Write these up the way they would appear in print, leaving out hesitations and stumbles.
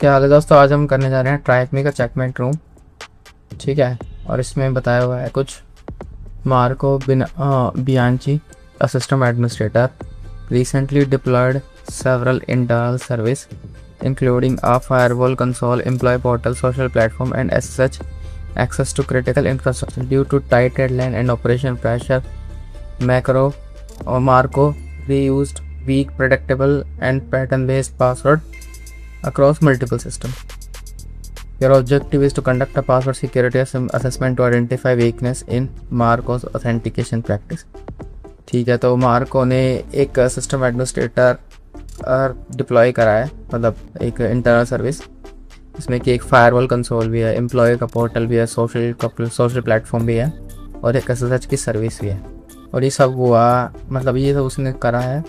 क्या हाल है दोस्तों। आज हम करने जा रहे हैं ट्राइकमी का चेकमेट रूम। ठीक है। और इसमें बताया हुआ है कुछ Marco Bianchi, a system administrator, recently deployed several internal service including a firewall console, employee portal, social platform, and as such access to critical infrastructure. Due to tight deadline and operation pressure, macro or Marco reused weak, predictable, and pattern-based password across multiple systems. Your objective is to conduct a password security assessment to identify weakness in Marco's authentication practice. ठीक है, तो Marco ने एक system administrator deploy करा है, मतलब एक internal service इसमें कि एक फायरवॉल कंसोल भी है, एम्प्लॉय का पोर्टल भी है, सोशल प्लेटफॉर्म भी है और एक एसएसएच की सर्विस भी है। और ये सब हुआ, मतलब ये सब उसने करा है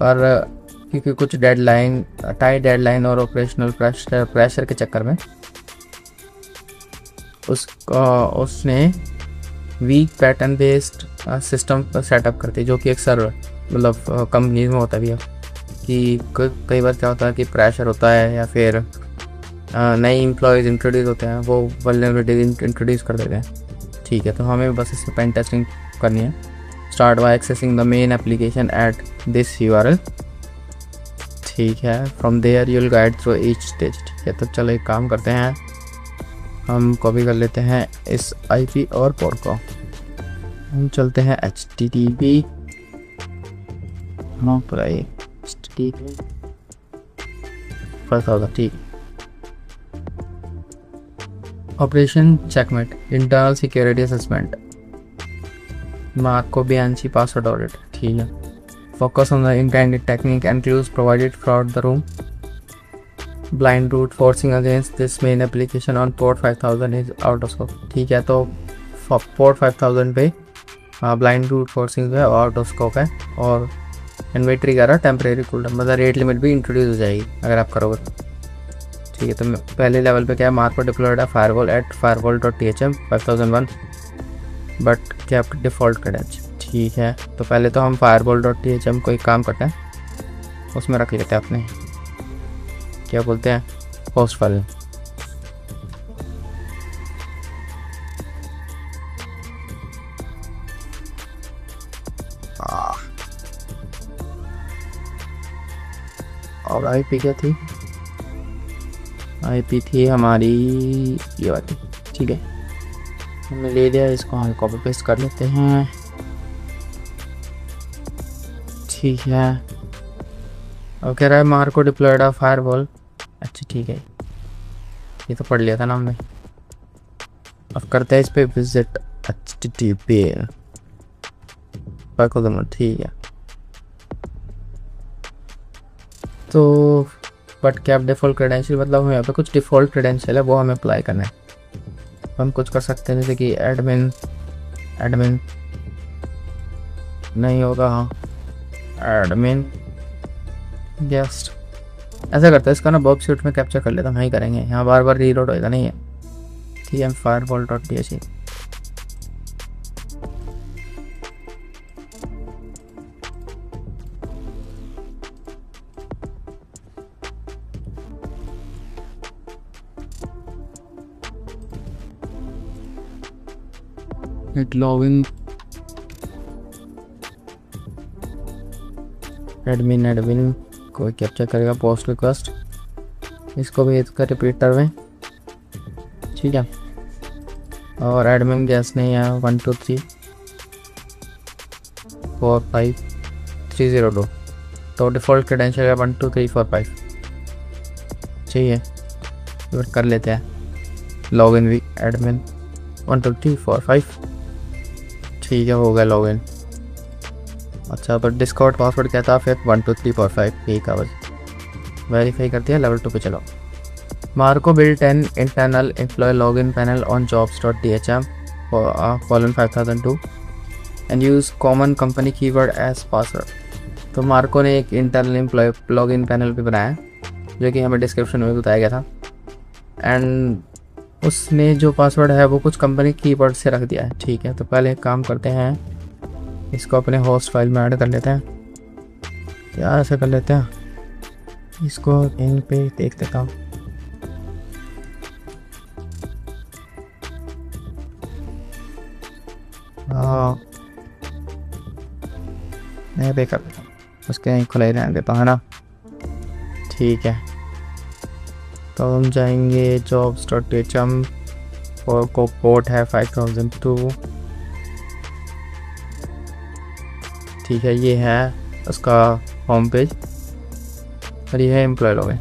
पर क्योंकि कुछ टाइट डेडलाइन और ऑपरेशनल प्रेशर के चक्कर में उसने week pattern based system setup करती है, जो कि एक सर्वर मतलब कंपनी में होता भी है कि कई बार क्या होता है कि प्रेशर होता है या फिर नए एम्प्लॉयज़ इंट्रोड्यूस होते हैं, वो वल्नरेबिलिटी इंट्रोड्यूस कर देते हैं। ठीक है, तो हमें बस इसमें पेन टेस्टिंग करनी है। Start by accessing the main application at this URL. ठीक है, from there you will guide through each stage. ठीक है, तो चलो एक काम करते हैं, हम कॉपी कर लेते हैं इस आईपी और पोर्ट को। हम चलते हैं HTTP ठीक। Operation checkmate, internal security assessment, Marco बियांची पासवर्ड ऑडिट। ठीक है, focus on the intended technique and clues provided throughout the room. Blind root forcing against this main application on port 5000 is out of scope. ठीक है, तो port 5000 पे blind root forcing जो है out of scope है और inventory करा temporary cooldown, मतलब रेट लिमिट भी इंट्रोड्यूस हो जाएगी अगर आप करोगे। ठीक है, तो पहले लेवल पे क्या है, मार्को डिप्लॉयड है फायरवॉल एट firewall.thm 5001 बट क्या आपका डिफ़ॉल्ट क्रेडेंशियल। ठीक है, तो पहले तो हम firewall.thm को एक काम करते हैं, उसमें रख लेते हैं अपने क्या बोलते हैं होस्ट फाइल। और आईपी क्या थी, आईपी थी हमारी ये वाली। ठीक है, हमने ले लिया, इसको हम कॉपी पेस्ट कर लेते हैं। ठीक है, और कह रहा है मार्को डिप्लॉयड अ फायरवॉल। अच्छा ठीक है, ये तो पढ़ लिया था ना हमने। अब करते हैं इस पे विजिट HTTP। ठीक है, तो बट कैप डिफ़ॉल्ट क्रेडेंशियल, मतलब हमें यहाँ पे कुछ डिफ़ॉल्ट क्रेडेंशियल है वो हमें अप्लाई करना है। हम कुछ कर सकते हैं जैसे कि एडमिन नहीं होगा, हाँ एडमिन गेस्ट ऐसा करता है। इसका ना बॉब शूट में कैप्चर कर लेता, हम ही करेंगे, यहाँ बार बार रीलोड होएगा नहीं है। ठीक है, firewall.tht। Hit login, एडमिन कोई कैप्चर करेगा पोस्ट रिक्वेस्ट, इसको भी इसका रिपीटर में। ठीक है, और एडमिन गैस नहीं है 1 2 3 4 5 3 0 2, तो डिफ़ॉल्ट क्रेडेंशियल है 1 2 3 4 5। चाहिए तो कर लेते हैं लॉगिन भी एडमिन 1 2 3 4 5। ठीक है, हो गया लॉगिन। अच्छा, पर डिस्कॉर्ड पासवर्ड क्या था फिर 1 2 3 4 5 यही का बस वेरीफाई करते हैं। लेवल 2 पे चलो। Marco built an internal employ login panel on jobs.thm colon 5002 and use common company keyword as password. तो मार्को ने एक इंटरनल एम्प्लॉय लॉगिन पैनल भी बनाया जो कि हमें डिस्क्रिप्शन में बताया गया था, एंड उसने जो पासवर्ड है वो कुछ कंपनी कीवर्ड से रख दिया है। ठीक है, तो पहले एक काम करते हैं, इसको अपने होस्ट फाइल में ऐड कर लेते हैं। यार ऐसे कर लेते हैं, इसको यहीं पे देख लेता हूँ। हाँ मैं पे कर देता हूँ, उसके यहीं खुला ही रहने देता हूँ, है ना। ठीक है, तो हम जाएंगे jobs.hm और को पोर्ट है 5002। ठीक है, ये है उसका होम पेज और ये है एम्प्लॉय लॉगिन।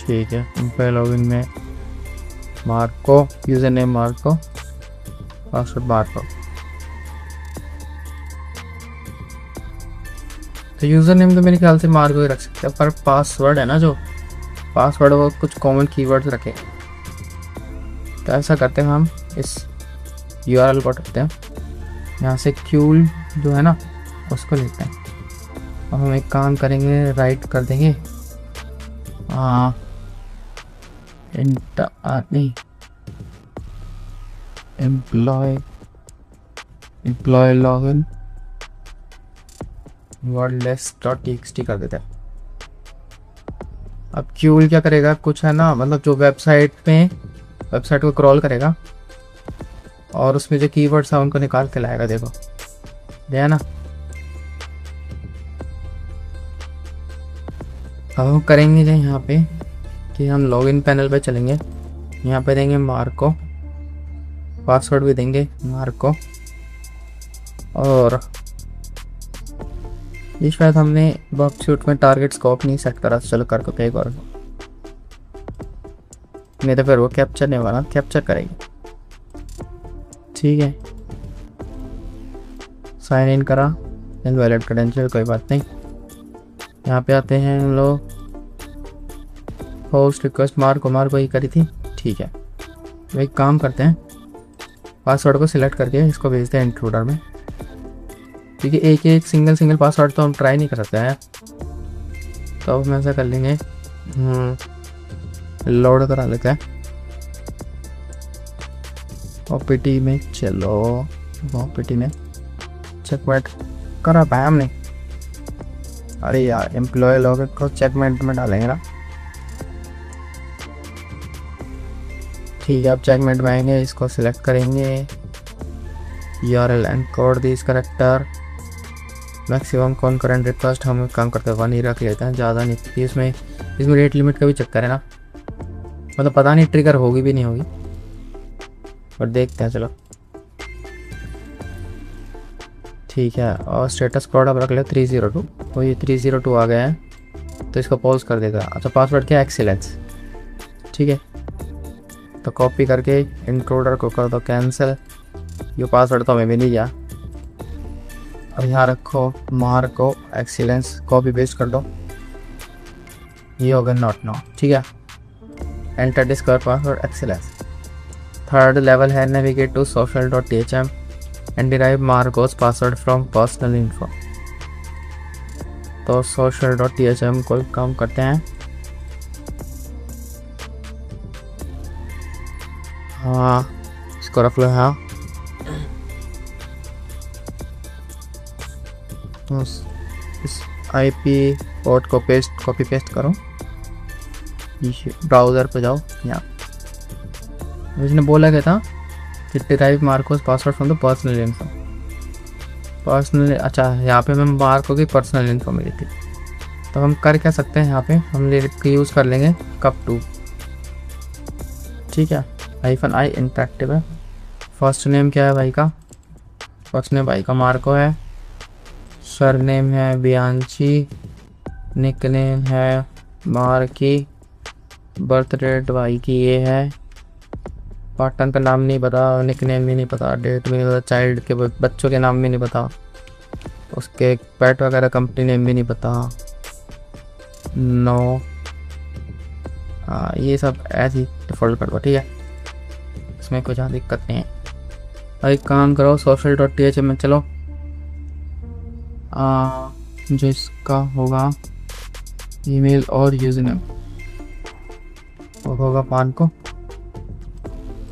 ठीक है, एम्प्लॉय लॉगिन में Marco, user name Marco, password Marco. तो यूज़र नेम तो मेरे ख्याल से मार्को ही रख सकते हैं, पर पासवर्ड है ना, जो पासवर्ड वो कुछ कॉमन कीवर्ड्स रखें। तो ऐसा करते हैं, हम इस यूआरएल को उठाते हैं, यहाँ से क्यूल जो है ना उसको लेते हैं। अब हम एक काम करेंगे, राइट कर देंगे नहीं, एम्प्लॉय लॉगिन wordless.txt कर देते हैं। अब क्यूल क्या करेगा, कुछ है ना, मतलब जो वेबसाइट को क्रॉल करेगा और उसमें जो कीवर्ड्स है उनको निकाल के लाएगा। देखो है ना। अब हम करेंगे जो यहाँ पे कि हम लॉगिन पैनल पे चलेंगे, यहाँ पे देंगे मार्को, पासवर्ड भी देंगे मार्को, और ये शायद हमने वर्कशीट में टारगेट स्कोप नहीं सेट करा, चलो कर को एक बार, नहीं तो फिर वो कैप्चर नहीं होगा ना, कैप्चर करेंगे। ठीक है, साइन इन करा, वैलिड क्रेडेंशियल, कोई बात नहीं। यहाँ पे आते हैं हम लोग, होस्ट रिक्वेस्ट मार्को ही करी थी। ठीक है, तो एक काम करते हैं, पासवर्ड को सिलेक्ट करके इसको भेजते हैं इंट्रूडर में, क्योंकि एक सिंगल पासवर्ड तो हम ट्राई नहीं कर सकते हैं। तो अब हम ऐसा कर लेंगे, लोड करा लेते हैं ओपीटी में। चलो ओपीटी में चेकमेंट करा पाया हमने। अरे यार, एम्प्लॉय लॉगिन को चेकमेंट में डालेंगे ना। ठीक है, अब चेकमेंट में आएंगे, इसको सिलेक्ट करेंगे, URL encode this character, maximum concurrent request हम काम करते हैं 1 ही रख लेते हैं, ज़्यादा नहीं। इसमें रेट लिमिट का भी चक्कर है ना, मतलब पता नहीं ट्रिगर होगी भी नहीं होगी, पर देखते हैं चलो। ठीक है, और स्टेटस प्रोडक्ट रख ले 302, तो ये 302 आ गया है, तो इसको पॉज कर देगा। अच्छा, पासवर्ड क्या, एक्सीलेंस। ठीक है, तो कॉपी करके इंट्रोडर को कर दो कैंसिल, ये पासवर्ड तो हमें भी नहीं गया। अब यहाँ रखो मार्को एक्सीलेंस, कॉपी पेस्ट कर दो, ये होगा नॉट नो। ठीक है, enter discover password excellence. Third level है navigate to social.thm and derive Marcos password from personal info. तो social.thm को काम करते हैं। हाँ, इसको रख लो। हाँ, तो इस IP पोर्ट को कॉपी पेस्ट करो, ब्राउज़र पे जाओ। यहाँ उसने बोला क्या था कि derive Marcos password from the personal info, personal. अच्छा, यहाँ पे मैं मार्को की पर्सनल इन्फो मिली थी, तो हम कर क्या सकते हैं, यहाँ पे हम यूज़ कर लेंगे cup2। ठीक है, -i इंटरेक्टिव है। फर्स्ट नेम क्या है भाई का, फर्स्ट नेम भाई का मार्को है, सर नेम है बियांची, निक नेम है मार्की, बर्थ डेट भाई की ये है, पार्टनर का नाम नहीं पता, निक नेम भी नहीं पता, डेट भी नहीं पता, चाइल्ड के बच्चों के नाम भी नहीं पता, उसके पेट वगैरह कंपनी नेम भी नहीं पता, नो। हाँ, ये सब ऐसे ही डिफ़ॉल्ट कर दो। ठीक है, इसमें कुछ ज़्यादा दिक्कत नहीं है। अब एक काम करो, social.thm में चलो, जो इसका होगा ईमेल और यूज़र नेम वो होगा मान को,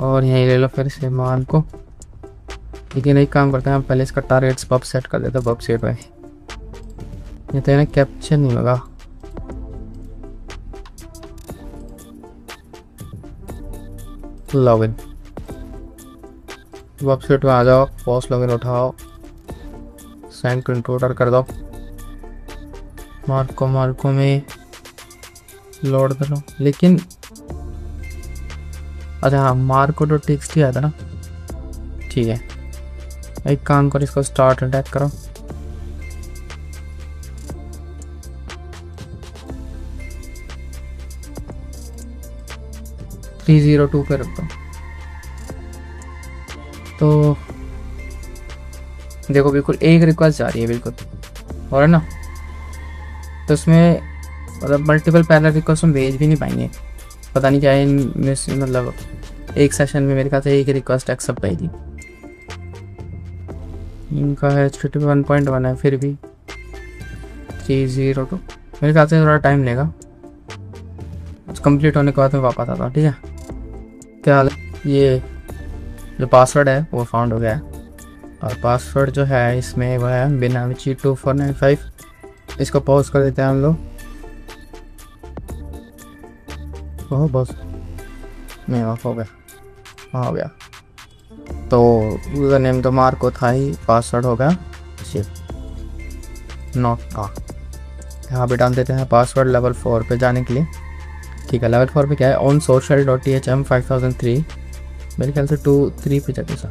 और यहीं ले लो फिर से मान को। लेकिन एक काम करते हैं, हम पहले इसका टारगेट्स पब सेट कर देते हैं, पब सेट में ये तो है ना, कैप्चर नहीं होगा। लॉगिन वेबसाइट में आ जाओ, पोस्ट लॉगिन उठाओ, सेंड टू इंट्रोडर कर दो, मार्को में लोड करो। लेकिन अच्छा हाँ, मार्को डॉट टेक्स्ट आया था ना, ठीक है। एक काम करो, इसको स्टार्ट अटैक करो। थ्री 302 पे रख दो। तो देखो बिल्कुल एक रिक्वेस्ट जा रही है बिल्कुल, और है ना, तो इसमें मतलब मल्टीपल पैरेलल रिक्वेस्ट हम भेज भी नहीं पाएंगे। पता नहीं क्या है मतलब एक सेशन में मेरे ख्याल से एक रिक्वेस्ट एक्सेप्ट पाएगी। इनका है HTTP 1.1 है, फिर भी 302 मेरे ख्याल से थोड़ा टाइम लेगा। कंप्लीट होने के बाद मैं वापस आता हूँ, ठीक है। क्या हाल है, ये जो पासवर्ड है वो फाउंड हो गया है, और पासवर्ड जो है इसमें वो है बिनामिची 2495। इसको पॉज कर देते हैं हम लोग। ओह बस नहीं ऑफ हो गया, हाँ हो गया। तो यूज़र नेम तो मार्को था ही, पासवर्ड हो गया नॉट का। यहाँ पे डाल देते हैं पासवर्ड लेवल 4 पे जाने के लिए, ठीक है। लेवल 4 पे क्या है, ऑन social.thm 5003, मेरे ख्याल से 2-3 पे जाके सा।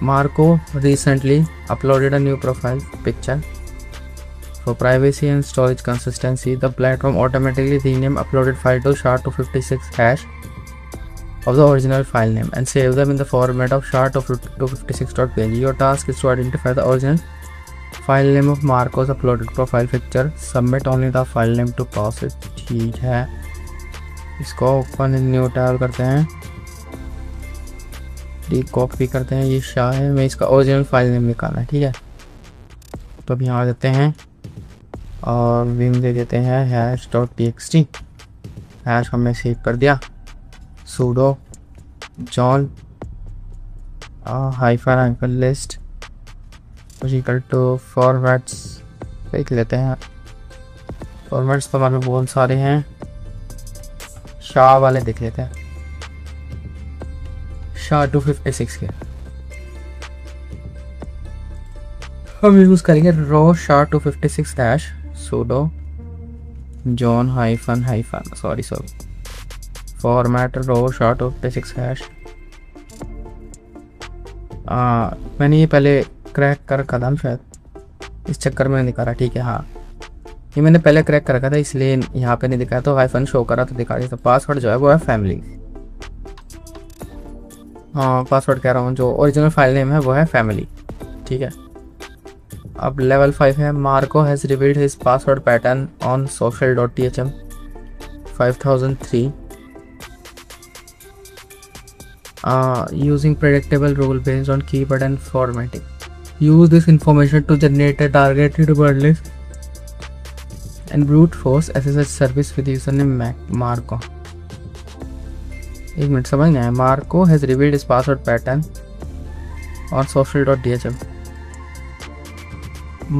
Marco recently uploaded a new profile picture. For privacy and storage consistency, the platform automatically rename uploaded file to SHA-256 hash of the original file name and save them in the format of SHA-256.png. Your task is to identify the original file name of Marco's uploaded profile picture. Submit only the file name to process. ठीक है, इसको open in new tab करते हैं, copy करते हैं, ये शाह है, मैं इसका ओरिजिनल फाइल नेम निकालना है, ठीक है। तो अब यहाँ देते हैं और विम दे देते हैं hash.txt, हैश हमने सेव कर दिया। sudo john -hyphen list equal to formats देख लेते हैं। फॉर्मेट्स तो हमारे बहुत सारे हैं, शाह वाले देख लेते हैं, SHA-256 के हम यूज़ करेंगे रो SHA-256 hash sudo john sorry format रो SHA-256 हैश। मैंने ये पहले क्रैक कर रखा था शायद, इस चक्कर में निकाला, ठीक है। हाँ ये मैंने पहले क्रैक कर रखा था, इसलिए यहाँ पे नहीं दिखाया, तो हाइफन शो करा तो दिखा दिया। तो पासवर्ड जो है वो है फैमिली, हाँ पासवर्ड कह रहा हूँ, जो ओरिजिनल फाइल नेम है वो है फैमिली, ठीक है। अब लेवल 5 है, Marco has revealed his password pattern on social.thm 5003 using predictable rule based on keyword and formatting. Use this information to generate a targeted word list and brute force SSH service with username Marco. एक minute समझ नहीं आया। Marco has revealed his password pattern on social.thm.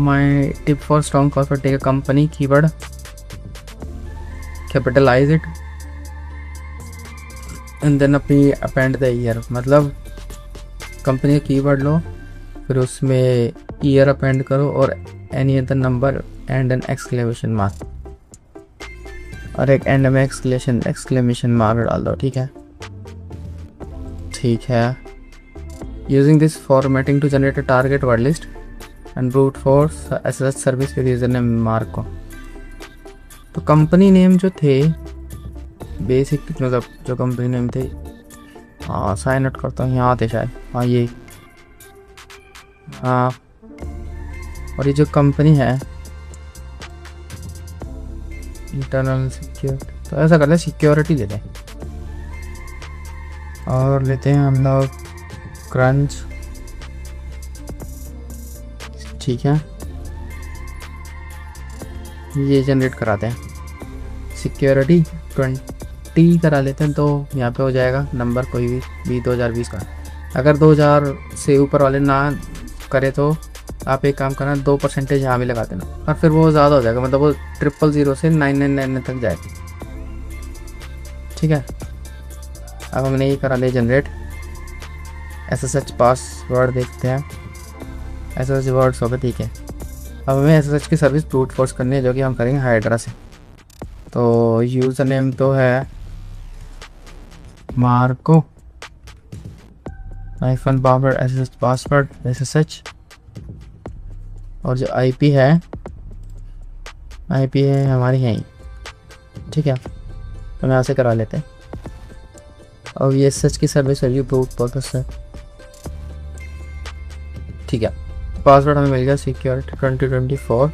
My tip for strong password: take a company keyword, capitalize it, and then अपनी append the year। मतलब company का keyword लो, फिर उसमें year append करो और any other number and an exclamation mark, और एक and में एक्सक्लेमेशन मार्क डाल दो, ठीक है। ठीक है, using this formatting to generate a target word list and brute force SSH service with user name Marco. तो कंपनी नेम जो थे बेसिक, मतलब जो कंपनी नेम थे, हाँ साइन आउट करता हूँ, यहाँ थे शायद, हाँ ये, हाँ। और ये जो कंपनी है इंटरनल सिक्योरिटी, तो ऐसा करते हैं सिक्योरिटी लेते हैं और लेते हैं हम लोग क्रंच, ठीक है। ये जनरेट कराते हैं, सिक्योरिटी 20 करा लेते हैं, तो यहाँ पे हो जाएगा नंबर कोई भी 2020 का। अगर 2000 से ऊपर वाले ना करे तो आप एक काम करना, 2% यहाँ भी लगा देना, और फिर वो ज़्यादा हो जाएगा, मतलब वो 000 से 999 तक जाएगा, ठीक है। अब हमने ये करा लिया जनरेट, SSH पासवर्ड देखते हैं। SSH वर्ड्स हो गए, ठीक है। अब हमें SSH की सर्विस ब्रूट फोर्स करनी है, जो कि हम करेंगे हाइड्रा से। तो यूज़र नेम तो है Marco -password SSH password SSH, और जो IP है हमारी यहीं, ठीक है। तो हम यहाँ से करा लेते हैं। अब ये SSH की सर्विस है ब्रूट फोर्स है, ठीक है। पासवर्ड हमें मिल गया सिक्योरिटी 2024,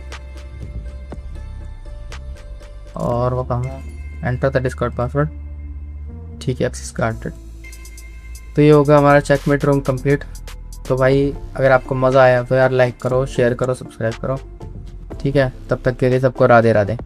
और वो कहाँ है, एंटर द डिस्कॉर्ड पासवर्ड, ठीक है। Access granted. तो ये होगा हमारा चेकमेट रूम कंप्लीट। तो भाई अगर आपको मज़ा आया तो यार लाइक करो, शेयर करो, सब्सक्राइब करो, ठीक है। तब तक के लिए सबको राधे राधे।